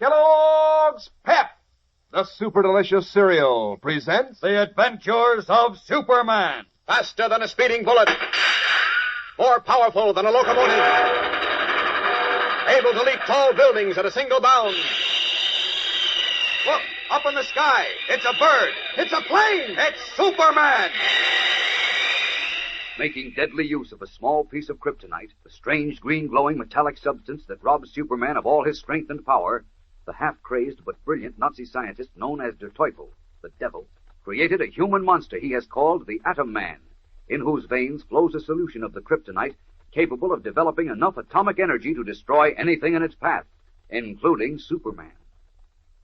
Kellogg's Pep, the super delicious cereal, presents The Adventures of Superman. Faster than a speeding bullet. More powerful than a locomotive. Able to leap tall buildings at a single bound. Look, up in the sky. It's a bird. It's a plane. It's Superman. Making deadly use of a small piece of kryptonite, the strange green glowing metallic substance that robs Superman of all his strength and power, the half-crazed but brilliant Nazi scientist known as Der Teufel, the Devil, created a human monster he has called the Atom Man, in whose veins flows a solution of the kryptonite capable of developing enough atomic energy to destroy anything in its path, including Superman.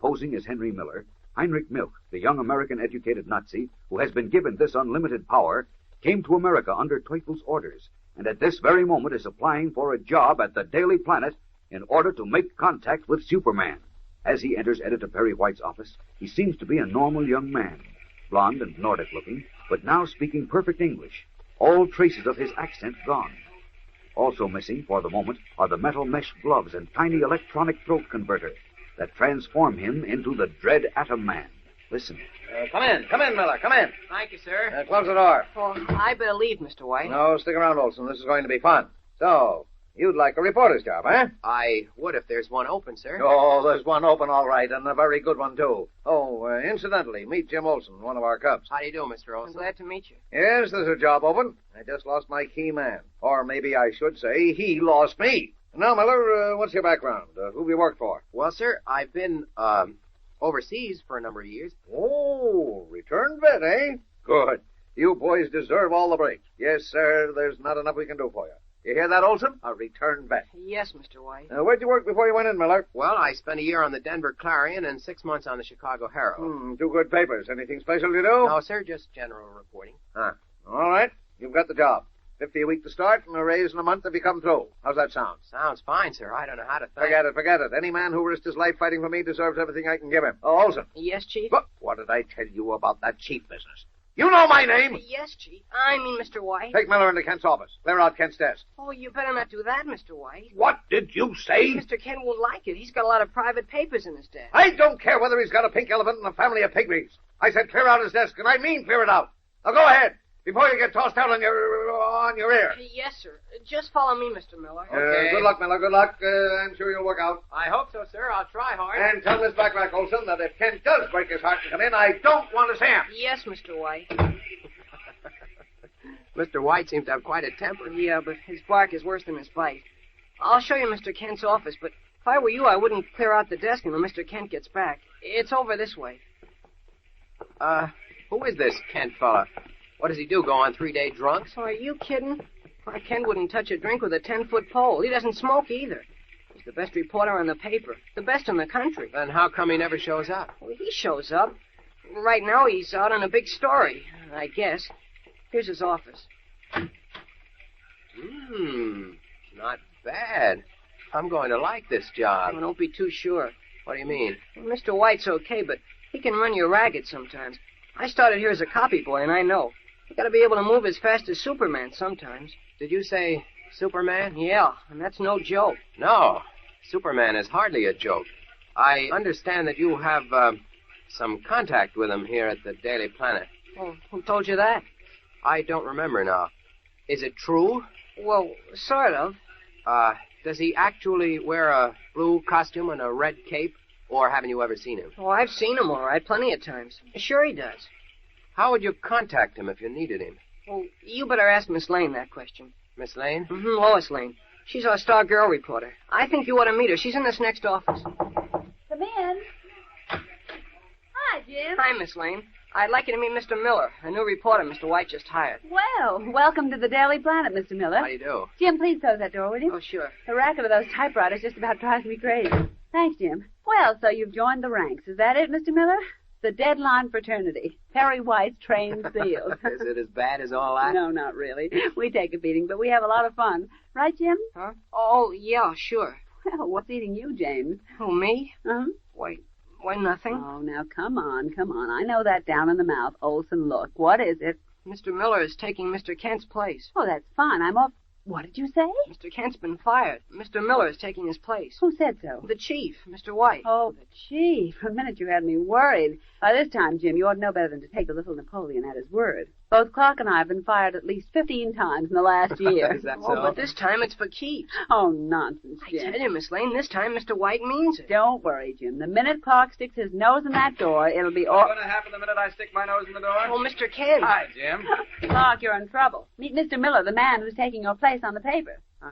Posing as Henry Miller, Heinrich Milch, the young American-educated Nazi who has been given this unlimited power, came to America under Teufel's orders, and at this very moment is applying for a job at the Daily Planet in order to make contact with Superman. As he enters Editor Perry White's office, he seems to be a normal young man, blond and Nordic-looking, but now speaking perfect English, all traces of his accent gone. Also missing for the moment are the metal mesh gloves and tiny electronic throat converter that transform him into the dread Atom Man. Listen. Come in, Miller, come in. Thank you, sir. Close the door. Oh, I better leave, Mr. White. No, stick around, Olson. This is going to be fun. So, you'd like a reporter's job, eh? I would if there's one open, sir. Oh, there's one open, all right, and a very good one, too. Oh, incidentally, meet Jim Olson, one of our Cubs. How do you do, Mr. Olson? I'm glad to meet you. Yes, there's a job open. I just lost my key man. Or maybe I should say he lost me. Now, Miller, what's your background? Who have you worked for? Well, sir, I've been, overseas for a number of years. Oh, returned vet, eh? Good. You boys deserve all the breaks. Yes, sir, there's not enough we can do for you. You hear that, Olson? A returned vet. Yes, Mr. White. Where'd you work before you went in, Miller? Well, I spent a year on the Denver Clarion and 6 months on the Chicago Herald. Two good papers. Anything special you do? No, sir, just general reporting. All right. You've got the job. 50 a week to start and a raise in a month if you come through. How's that sound? Sounds fine, sir. I don't know how to thank... Forget it. Any man who risked his life fighting for me deserves everything I can give him. Oh, Olson. Yes, Chief? Look, what did I tell you about that chief business? You know my name! Yes, Chief. I mean, Mr. White. Take Miller into Kent's office. Clear out Kent's desk. Oh, you better not do that, Mr. White. What did you say? Mr. Kent won't like it. He's got a lot of private papers in his desk. I don't care whether he's got a pink elephant and a family of pygmies. I said clear out his desk, and I mean clear it out. Now go ahead, before you get tossed out on your ear. Yes, sir. Just follow me, Mr. Miller. Okay. Good luck, Miller. Good luck. I'm sure you'll work out. I hope so, sir. I'll try hard. And tell Miss Backrack, Olson, that if Kent does break his heart and come in, I don't want to see him. Yes, Mr. White. Mr. White seems to have quite a temper. Yeah, but his bark is worse than his bite. I'll show you Mr. Kent's office, but if I were you, I wouldn't clear out the desk until Mr. Kent gets back. It's over this way. Who is this Kent fella? What does he do, go on 3-day drunks? Oh, are you kidding? Why, Kent wouldn't touch a drink with a 10-foot pole. He doesn't smoke either. He's the best reporter on the paper. The best in the country. Then how come he never shows up? Well, he shows up. Right now he's out on a big story, I guess. Here's his office. Not bad. I'm going to like this job. Oh, don't be too sure. What do you mean? Well, Mr. White's okay, but he can run you ragged sometimes. I started here as a copy boy, and I know. You gotta be able to move as fast as Superman sometimes. Did you say Superman? Yeah, and that's no joke. No, Superman is hardly a joke. I understand that you have, some contact with him here at the Daily Planet. Oh, who told you that? I don't remember now. Is it true? Well, sort of. Does he actually wear a blue costume and a red cape? Or haven't you ever seen him? Oh, I've seen him all right, plenty of times. Sure he does. How would you contact him if you needed him? Well, you better ask Miss Lane that question. Miss Lane? Mm-hmm, Lois Lane. She's our star girl reporter. I think you ought to meet her. She's in this next office. Come in. Hi, Jim. Hi, Miss Lane. I'd like you to meet Mr. Miller, a new reporter Mr. White just hired. Well, welcome to the Daily Planet, Mr. Miller. How do you do? Jim, please close that door, will you? Oh, sure. The racket of those typewriters just about drives me crazy. Thanks, Jim. Well, so you've joined the ranks. Is that it, Mr. Miller? The Deadline Fraternity. Perry White's trained seals. Is it as bad as all that? No, not really. We take a beating, but we have a lot of fun. Right, Jim? Huh? Oh, yeah, sure. Well, what's eating you, James? Oh, me? Uh-huh. Why, nothing. Oh, now, come on. I know that down in the mouth. Olson, look. What is it? Mr. Miller is taking Mr. Kent's place. Oh, that's fine. I'm off What did you say? Mr. Kent's been fired. Mr. Miller is taking his place. Who said so? The chief, Mr. White. Oh, the chief. For a minute you had me worried. By this time, Jim, you ought to know better than to take the little Napoleon at his word. Both Clark and I have been fired at least 15 times in the last year. Is that so? But this time it's for keeps. Oh, nonsense, Jim. I tell you, Miss Lane, this time Mr. White means it. Don't worry, Jim. The minute Clark sticks his nose in that door, it'll be all... What's going to happen the minute I stick my nose in the door? Oh, Mr. Kent. Hi, Jim. Clark, you're in trouble. Meet Mr. Miller, the man who's taking your place on the paper. Huh?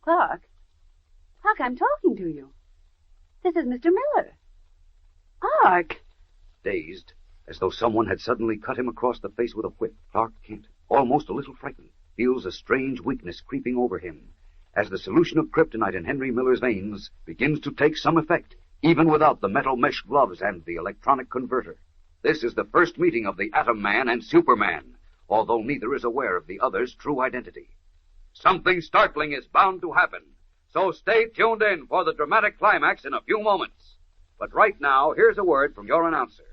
Clark, I'm talking to you. This is Mr. Miller. Clark. Dazed, as though someone had suddenly cut him across the face with a whip, Clark Kent, almost a little frightened, feels a strange weakness creeping over him as the solution of kryptonite in Henry Miller's veins begins to take some effect, even without the metal mesh gloves and the electronic converter. This is the first meeting of the Atom Man and Superman, although neither is aware of the other's true identity. Something startling is bound to happen, so stay tuned in for the dramatic climax in a few moments. But right now, here's a word from your announcer.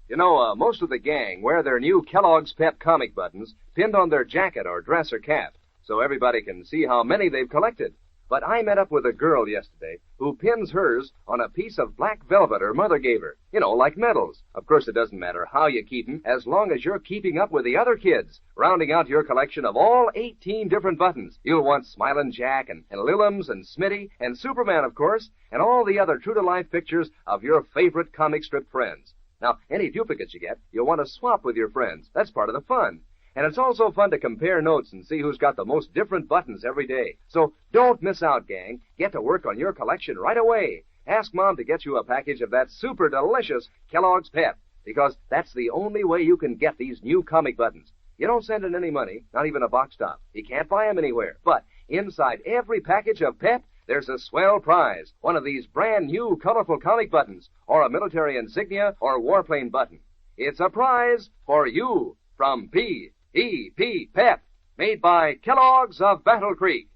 You know, most of the gang wear their new Kellogg's Pep comic buttons pinned on their jacket or dress or cap, so everybody can see how many they've collected. But I met up with a girl yesterday who pins hers on a piece of black velvet her mother gave her. You know, like medals. Of course, it doesn't matter how you keep them, as long as you're keeping up with the other kids, rounding out your collection of all 18 different buttons. You'll want Smilin' Jack and Lillums and Smitty and Superman, of course, and all the other true-to-life pictures of your favorite comic strip friends. Now, any duplicates you get, you'll want to swap with your friends. That's part of the fun. And it's also fun to compare notes and see who's got the most different buttons every day. So don't miss out, gang. Get to work on your collection right away. Ask Mom to get you a package of that super delicious Kellogg's Pep, because that's the only way you can get these new comic buttons. You don't send in any money, not even a box top. You can't buy them anywhere. But inside every package of Pep, there's a swell prize, one of these brand new colorful comic buttons, or a military insignia or warplane button. It's a prize for you from P.E.P. Pep, made by Kellogg's of Battle Creek.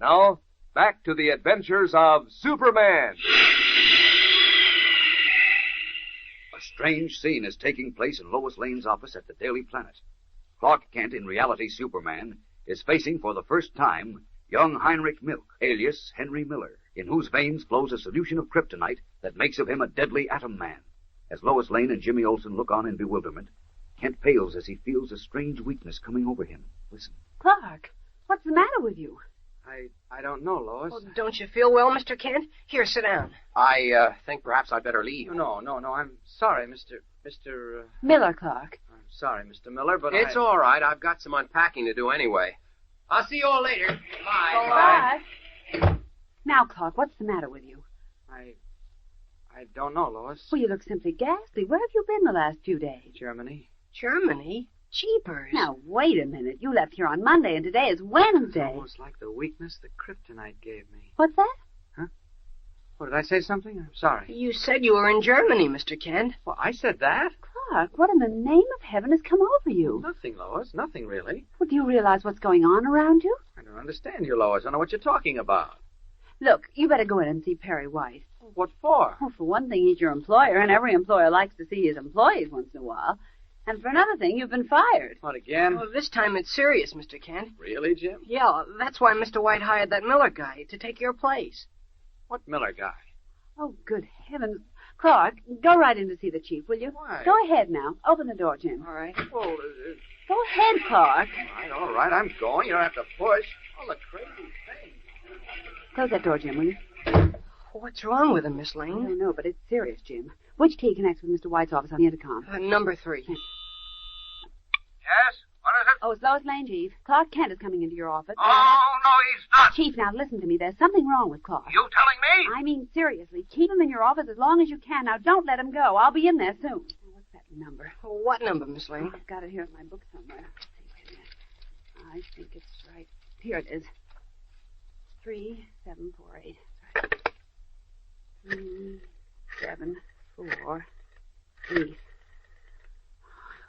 Now, back to the adventures of Superman. A strange scene is taking place in Lois Lane's office at the Daily Planet. Clark Kent, in reality Superman, is facing for the first time young Heinrich Milk, alias Henry Miller, in whose veins flows a solution of kryptonite that makes of him a deadly atom man. As Lois Lane and Jimmy Olsen look on in bewilderment, Kent pales as he feels a strange weakness coming over him. Listen. Clark, what's the matter with you? I don't know, Lois. Oh, don't you feel well, Mr. Kent? Here, sit down. I think perhaps I'd better leave. No, I'm sorry, Mr. Miller, Clark. I'm sorry, Mr. Miller, but It's all right. I've got some unpacking to do anyway. I'll see you all later. Bye. Bye. Now, Clark, what's the matter with you? I don't know, Lois. Well, you look simply ghastly. Where have you been the last few days? Germany. Germany? Jeepers. Now, wait a minute. You left here on Monday, and today is Wednesday. It's almost like the weakness the kryptonite gave me. What's that? Oh, did I say something? I'm sorry. You said you were in Germany, Mr. Kent. Well, I said that. Clark, what in the name of heaven has come over you? Nothing, Lois. Nothing, really. Well, do you realize what's going on around you? I don't understand you, Lois. I don't know what you're talking about. Look, you better go in and see Perry White. What for? Well, for one thing, he's your employer, and every employer likes to see his employees once in a while. And for another thing, you've been fired. What, again? Well, this time it's serious, Mr. Kent. Really, Jim? Yeah, that's why Mr. White hired that Miller guy, to take your place. What Miller guy? Oh, good heavens. Clark, go right in to see the chief, will you? Why? Go ahead now. Open the door, Jim. All right. Oh, Go ahead, Clark. all right, I'm going. You don't have to push. Oh, the crazy thing. Close that door, Jim, will you? What's wrong with him, Miss I Lane? don't know, but it's serious, Jim. Which key connects with Mr. White's office on the intercom? Number 3. Yes? What is it? Oh, it's Lois Lane, Chief. Clark Kent is coming into your office. Oh, no, he's not. Chief, now listen to me. There's something wrong with Clark. You telling me? I mean, seriously. Keep him in your office as long as you can. Now, don't let him go. I'll be in there soon. Oh, what's that number? What number, Miss Lane? I've got it here in my book somewhere. Let's see, wait a minute. I think it's right. Here it is. 3748. 3748.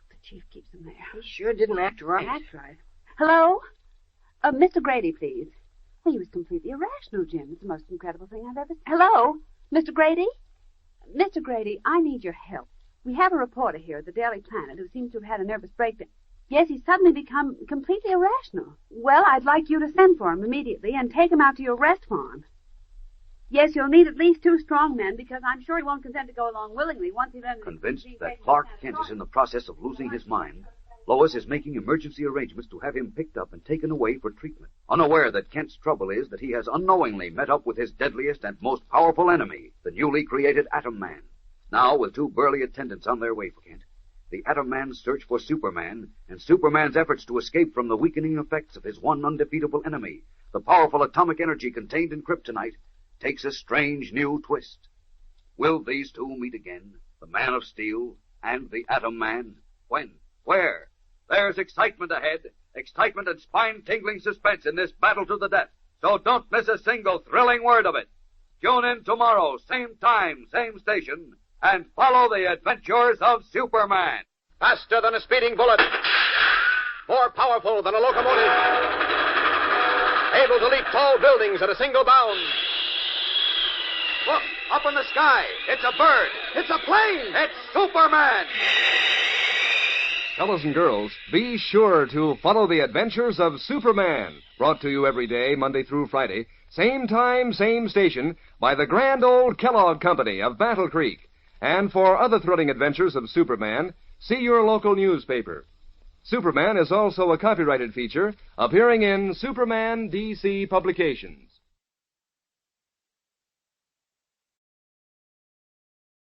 The chief keeps him there. He sure didn't act right. That's right. Hello? Mr. Grady, please. Well, he was completely irrational, Jim. It's the most incredible thing I've ever seen. Hello? Mr. Grady? Mr. Grady, I need your help. We have a reporter here at the Daily Planet who seems to have had a nervous breakdown. Yes, he's suddenly become completely irrational. Well, I'd like you to send for him immediately and take him out to your rest farm. Yes, you'll need at least 2 strong men, because I'm sure he won't consent to go along willingly once he learns... Convinced that Clark Kent is in the process of losing his mind, Lois is making emergency arrangements to have him picked up and taken away for treatment, unaware that Kent's trouble is that he has unknowingly met up with his deadliest and most powerful enemy, the newly created Atom Man. Now, with 2 burly attendants on their way for Kent, the Atom Man's search for Superman and Superman's efforts to escape from the weakening effects of his one undefeatable enemy, the powerful atomic energy contained in kryptonite, takes a strange new twist. Will these 2 meet again, the Man of Steel and the Atom Man? When? Where? There's excitement ahead, excitement and spine-tingling suspense in this battle to the death, so don't miss a single thrilling word of it. Tune in tomorrow, same time, same station, and follow the adventures of Superman. Faster than a speeding bullet. More powerful than a locomotive. Able to leap tall buildings at a single bound. Look, up in the sky. It's a bird. It's a plane. It's Superman. Fellows and girls, be sure to follow the adventures of Superman, brought to you every day, Monday through Friday, same time, same station, by the grand old Kellogg Company of Battle Creek. And for other thrilling adventures of Superman, see your local newspaper. Superman is also a copyrighted feature appearing in Superman DC Publications.